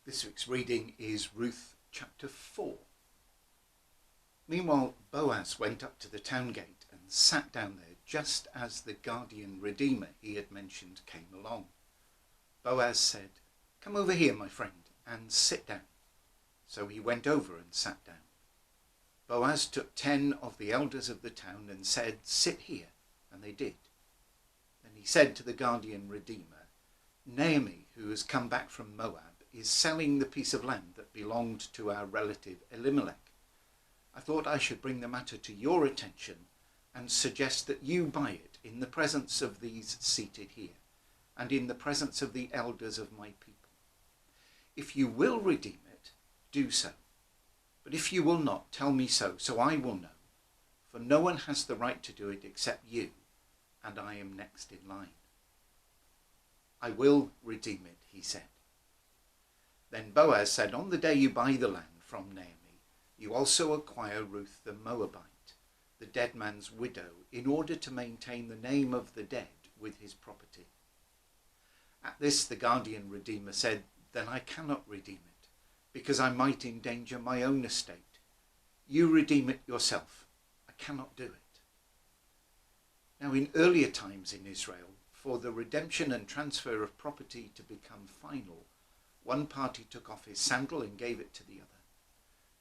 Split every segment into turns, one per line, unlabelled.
This week's reading is Ruth chapter 4. Meanwhile, Boaz went up to the town gate and sat down there just as the guardian redeemer he had mentioned came along. Boaz said, "Come over here, my friend, and sit down." So he went over and sat down. Boaz took 10 of the elders of the town and said, "Sit here," and they did. Then he said to the guardian redeemer, "Naomi, who has come back from Moab, is selling the piece of land that belonged to our relative Elimelech. I thought I should bring the matter to your attention and suggest that you buy it in the presence of these seated here and in the presence of the elders of my people. If you will redeem it, do so. But if you will not, tell me so I will know. For no one has the right to do it except you, and I am next in line." "I will redeem it," he said. Then Boaz said, "On the day you buy the land from Naomi, you also acquire Ruth the Moabite, the dead man's widow, in order to maintain the name of the dead with his property." At this the guardian redeemer said, "Then I cannot redeem it, because I might endanger my own estate. You redeem it yourself. I cannot do it." Now in earlier times in Israel, for the redemption and transfer of property to become final, one party took off his sandal and gave it to the other.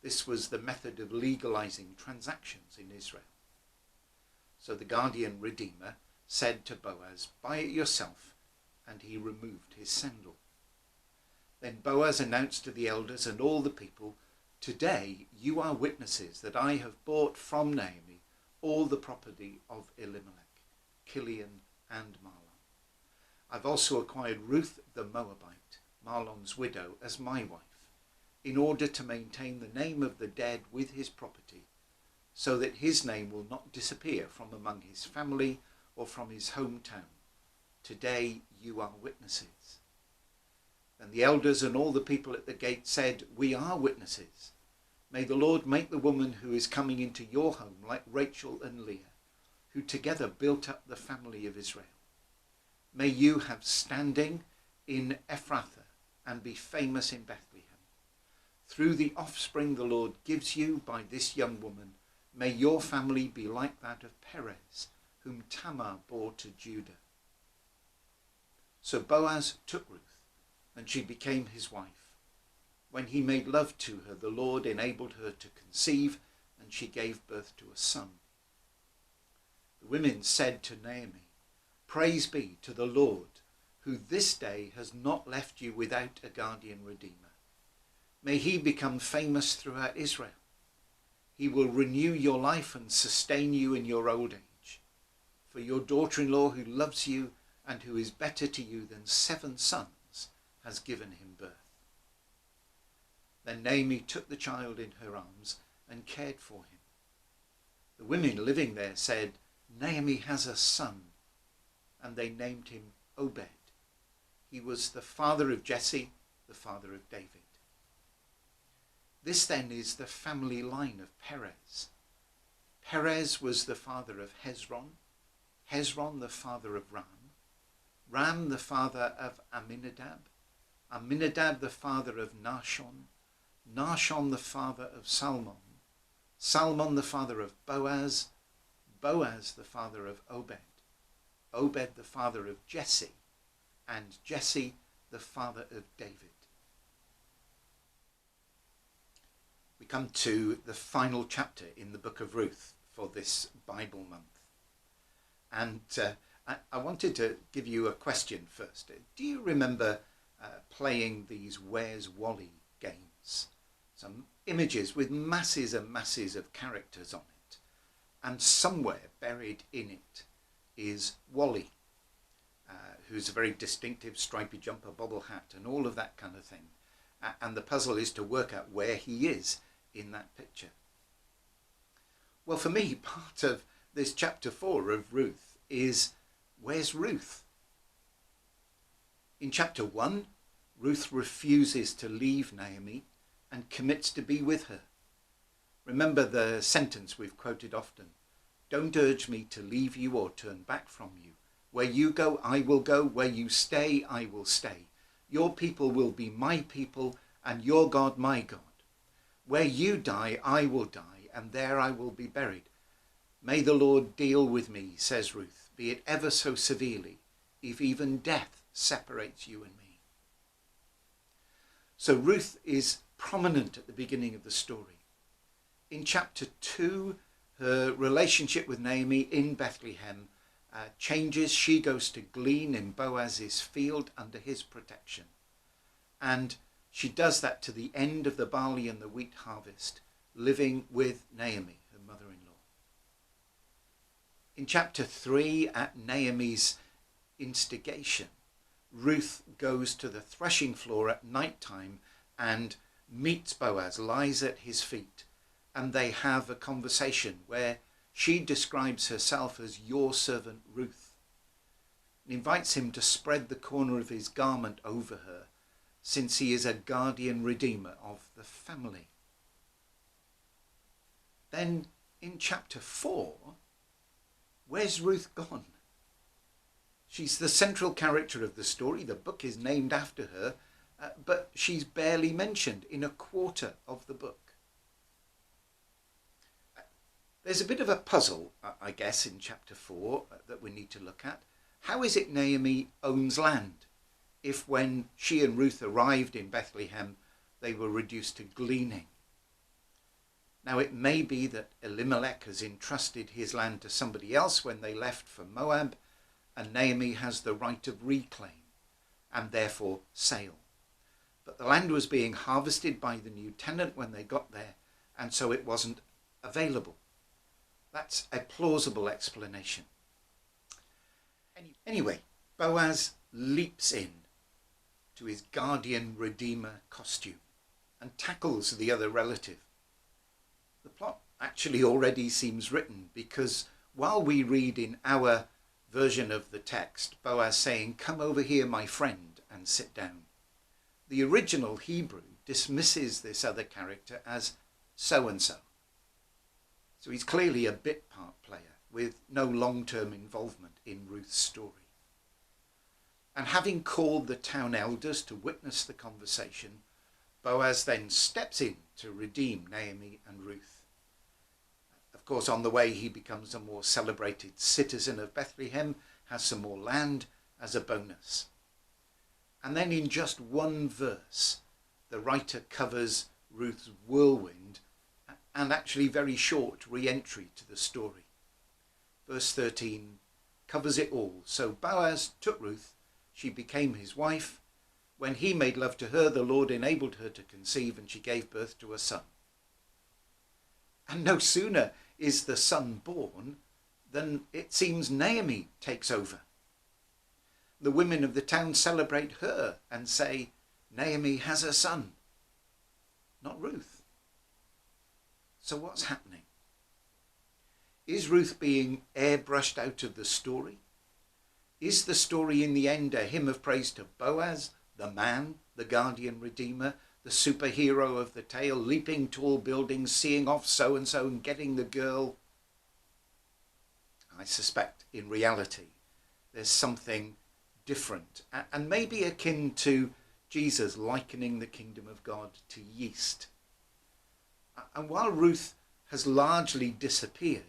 This was the method of legalizing transactions in Israel. So the guardian redeemer said to Boaz, "Buy it yourself," and he removed his sandal. Then Boaz announced to the elders and all the people, "Today you are witnesses that I have bought from Naomi all the property of Elimelech, Kilion, and Mahlon. I've also acquired Ruth the Moabite, Mahlon's widow, as my wife, in order to maintain the name of the dead with his property, so that his name will not disappear from among his family or from his hometown. Today you are witnesses." And the elders and all the people at the gate said, "We are witnesses. May the Lord make the woman who is coming into your home like Rachel and Leah, who together built up the family of Israel. May you have standing in Ephrathah and be famous in Bethlehem. Through the offspring the Lord gives you by this young woman, may your family be like that of Perez, whom Tamar bore to Judah." So Boaz took Ruth, and she became his wife. When he made love to her, the Lord enabled her to conceive, and she gave birth to a son. The women said to Naomi, "Praise be to the Lord, who this day has not left you without a guardian redeemer. May he become famous throughout Israel. He will renew your life and sustain you in your old age. For your daughter-in-law, who loves you and who is better to you than 7 sons, has given him birth." Then Naomi took the child in her arms and cared for him. The women living there said, "Naomi has a son," and they named him Obed. He was the father of Jesse, the father of David. This then is the family line of Perez. Perez was the father of Hezron, Hezron the father of Ram, Ram the father of Amminadab, Amminadab the father of Nahshon, Nahshon the father of Salmon, Salmon the father of Boaz, Boaz the father of Obed, Obed the father of Jesse, and Jesse the father of David. We come to the final chapter in the book of Ruth for this Bible month. And I wanted to give you a question first. Do you remember playing these Where's Wally games? Some images with masses and masses of characters on it. And somewhere buried in it is Wally, who's a very distinctive stripy jumper, bobble hat, and all of that kind of thing. And the puzzle is to work out where he is in that picture. Well, for me, part of this chapter 4 of Ruth is, where's Ruth? In chapter 1, Ruth refuses to leave Naomi and commits to be with her. Remember the sentence we've quoted often, "Don't urge me to leave you or turn back from you. Where you go, I will go. Where you stay, I will stay. Your people will be my people, and your God my God. Where you die, I will die, and there I will be buried. May the Lord deal with me, says Ruth, be it ever so severely, if even death separates you and me. So Ruth is prominent at the beginning of the story. In chapter 2, her relationship with Naomi in Bethlehem changes. She goes to glean in Boaz's field under his protection. And she does that to the end of the barley and the wheat harvest, living with Naomi, her mother-in-law. In chapter 3, at Naomi's instigation, Ruth goes to the threshing floor at night time and meets Boaz, lies at his feet, and they have a conversation where she describes herself as your servant Ruth, and invites him to spread the corner of his garment over her, since he is a guardian redeemer of the family. Then in chapter 4, where's Ruth gone? She's the central character of the story. The book is named after her, but she's barely mentioned in a quarter of the book. There's a bit of a puzzle, I guess, in chapter 4 that we need to look at. How is it Naomi owns land if when she and Ruth arrived in Bethlehem, they were reduced to gleaning? Now, it may be that Elimelech has entrusted his land to somebody else when they left for Moab, and Naomi has the right of reclaim and therefore sale. But the land was being harvested by the new tenant when they got there, and so it wasn't available. That's a plausible explanation. Anyway, Boaz leaps in to his guardian redeemer costume and tackles the other relative. The plot actually already seems written, because while we read in our version of the text Boaz saying, "Come over here, my friend, and sit down," the original Hebrew dismisses this other character as so-and-so. So he's clearly a bit part player with no long-term involvement in Ruth's story. And having called the town elders to witness the conversation, Boaz then steps in to redeem Naomi and Ruth. Of course, on the way, he becomes a more celebrated citizen of Bethlehem, has some more land as a bonus. And then in just one verse, the writer covers Ruth's whirlwind and actually very short re-entry to the story. Verse 13 covers it all. So Boaz took Ruth, she became his wife. When he made love to her, the Lord enabled her to conceive, and she gave birth to a son. And no sooner is the son born than it seems Naomi takes over. The women of the town celebrate her and say, Naomi has a son, not Ruth. So what's happening? Is Ruth being airbrushed out of the story? Is the story in the end a hymn of praise to Boaz, the man, the guardian redeemer, the superhero of the tale, leaping tall buildings, seeing off so-and-so and getting the girl? I suspect in reality there's something different, and maybe akin to Jesus likening the kingdom of God to yeast. And while Ruth has largely disappeared,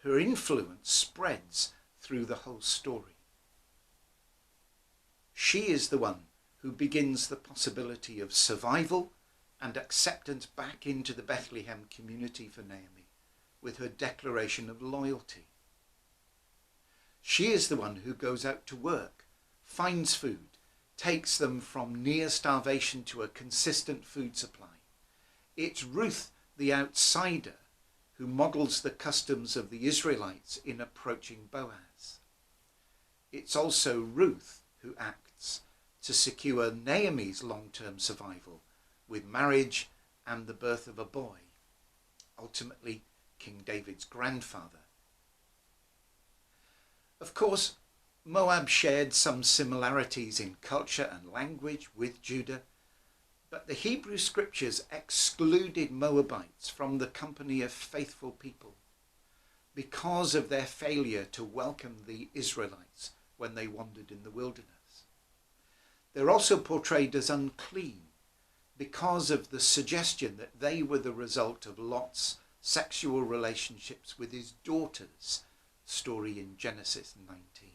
her influence spreads through the whole story. She is the one who begins the possibility of survival and acceptance back into the Bethlehem community for Naomi with her declaration of loyalty. She is the one who goes out to work, finds food, takes them from near starvation to a consistent food supply. It's Ruth, the outsider, who models the customs of the Israelites in approaching Boaz. It's also Ruth who acts to secure Naomi's long-term survival with marriage and the birth of a boy, ultimately King David's grandfather. Of course, Moab shared some similarities in culture and language with Judah, but the Hebrew scriptures excluded Moabites from the company of faithful people because of their failure to welcome the Israelites when they wandered in the wilderness. They're also portrayed as unclean because of the suggestion that they were the result of Lot's sexual relationships with his daughters, story in Genesis 19.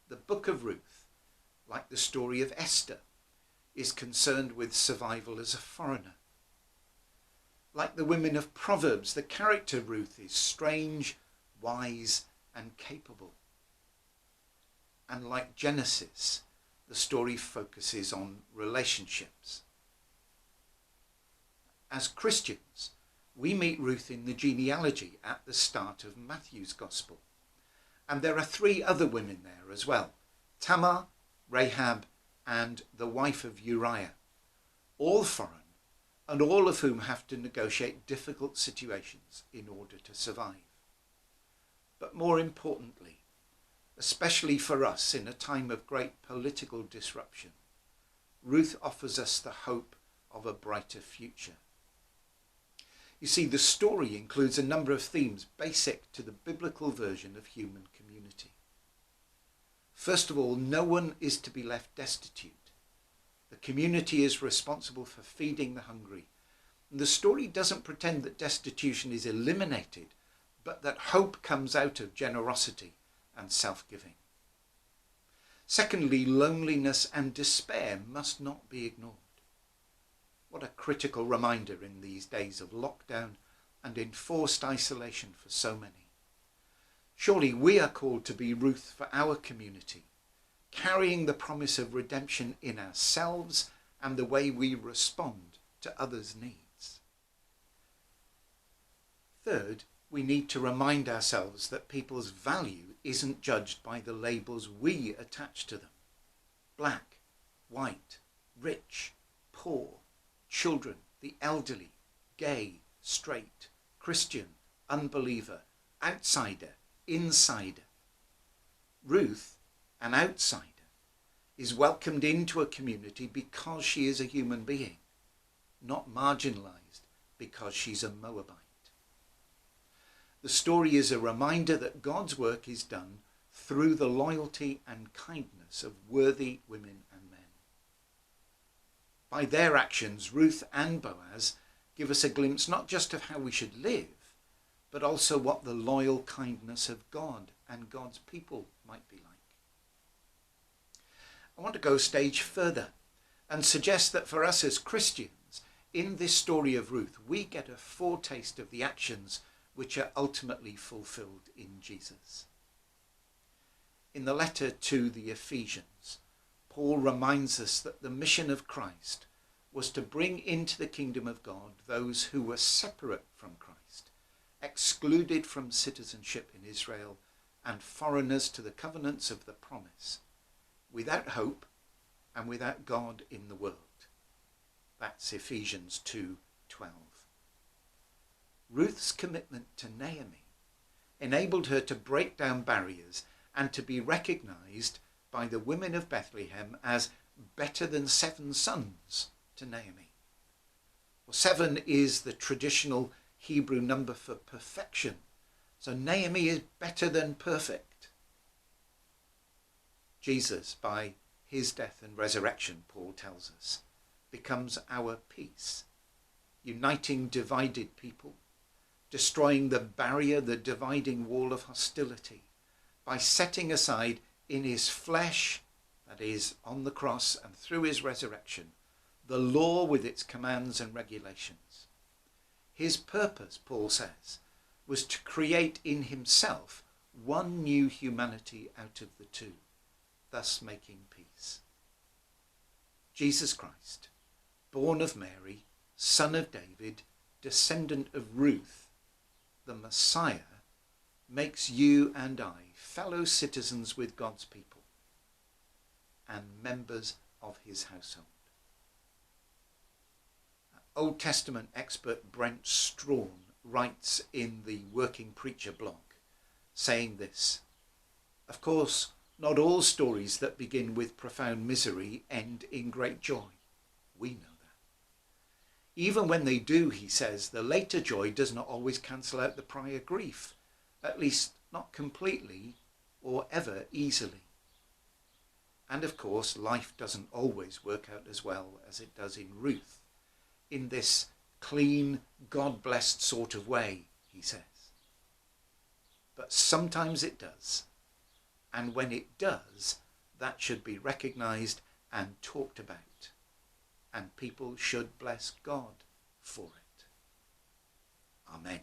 The book of Ruth, like the story of Esther, is concerned with survival as a foreigner. Like the women of Proverbs, the character Ruth is strange, wise, and capable. And like Genesis, the story focuses on relationships. As Christians, we meet Ruth in the genealogy at the start of Matthew's Gospel. And there are 3 other women there as well: Tamar, Rahab, and the wife of Uriah, all foreign, and all of whom have to negotiate difficult situations in order to survive. But more importantly, especially for us in a time of great political disruption, Ruth offers us the hope of a brighter future. You see, the story includes a number of themes basic to the biblical version of human community. First of all, no one is to be left destitute. The community is responsible for feeding the hungry. And the story doesn't pretend that destitution is eliminated, but that hope comes out of generosity and self-giving. Secondly, loneliness and despair must not be ignored. What a critical reminder in these days of lockdown and enforced isolation for so many. Surely we are called to be Ruth for our community, carrying the promise of redemption in ourselves and the way we respond to others' needs. Third, we need to remind ourselves that people's value isn't judged by the labels we attach to them. Black, white, rich, poor, children, the elderly, gay, straight, Christian, unbeliever, outsider, insider. Ruth, an outsider, is welcomed into a community because she is a human being, not marginalised because she's a Moabite. The story is a reminder that God's work is done through the loyalty and kindness of worthy women and men. By their actions, Ruth and Boaz give us a glimpse not just of how we should live, but also what the loyal kindness of God and God's people might be like. I want to go a stage further and suggest that for us as Christians, in this story of Ruth, we get a foretaste of the actions which are ultimately fulfilled in Jesus. In the letter to the Ephesians, Paul reminds us that the mission of Christ was to bring into the kingdom of God those who were separate from Christ, excluded from citizenship in Israel, and foreigners to the covenants of the promise, without hope and without God in the world. That's Ephesians 2:12. Ruth's commitment to Naomi enabled her to break down barriers and to be recognised by the women of Bethlehem as better than 7 sons to Naomi. Well, 7 is the traditional Hebrew number for perfection, so Naomi is better than perfect. Jesus, by his death and resurrection, Paul tells us, becomes our peace, uniting divided people, destroying the barrier, the dividing wall of hostility, by setting aside in his flesh, that is, on the cross and through his resurrection, the law with its commands and regulations. His purpose, Paul says, was to create in himself one new humanity out of the 2, thus making peace. Jesus Christ, born of Mary, son of David, descendant of Ruth, the Messiah, makes you and I fellow citizens with God's people and members of his household. Old Testament expert Brent Strawn writes in the Working Preacher blog, saying this: "Of course, not all stories that begin with profound misery end in great joy. We know that. Even when they do," he says, "the later joy does not always cancel out the prior grief, at least not completely or ever easily. And of course, life doesn't always work out as well as it does in Ruth, in this clean, God-blessed sort of way, he says. But sometimes it does. And when it does, that should be recognised and talked about. And people should bless God for it. Amen.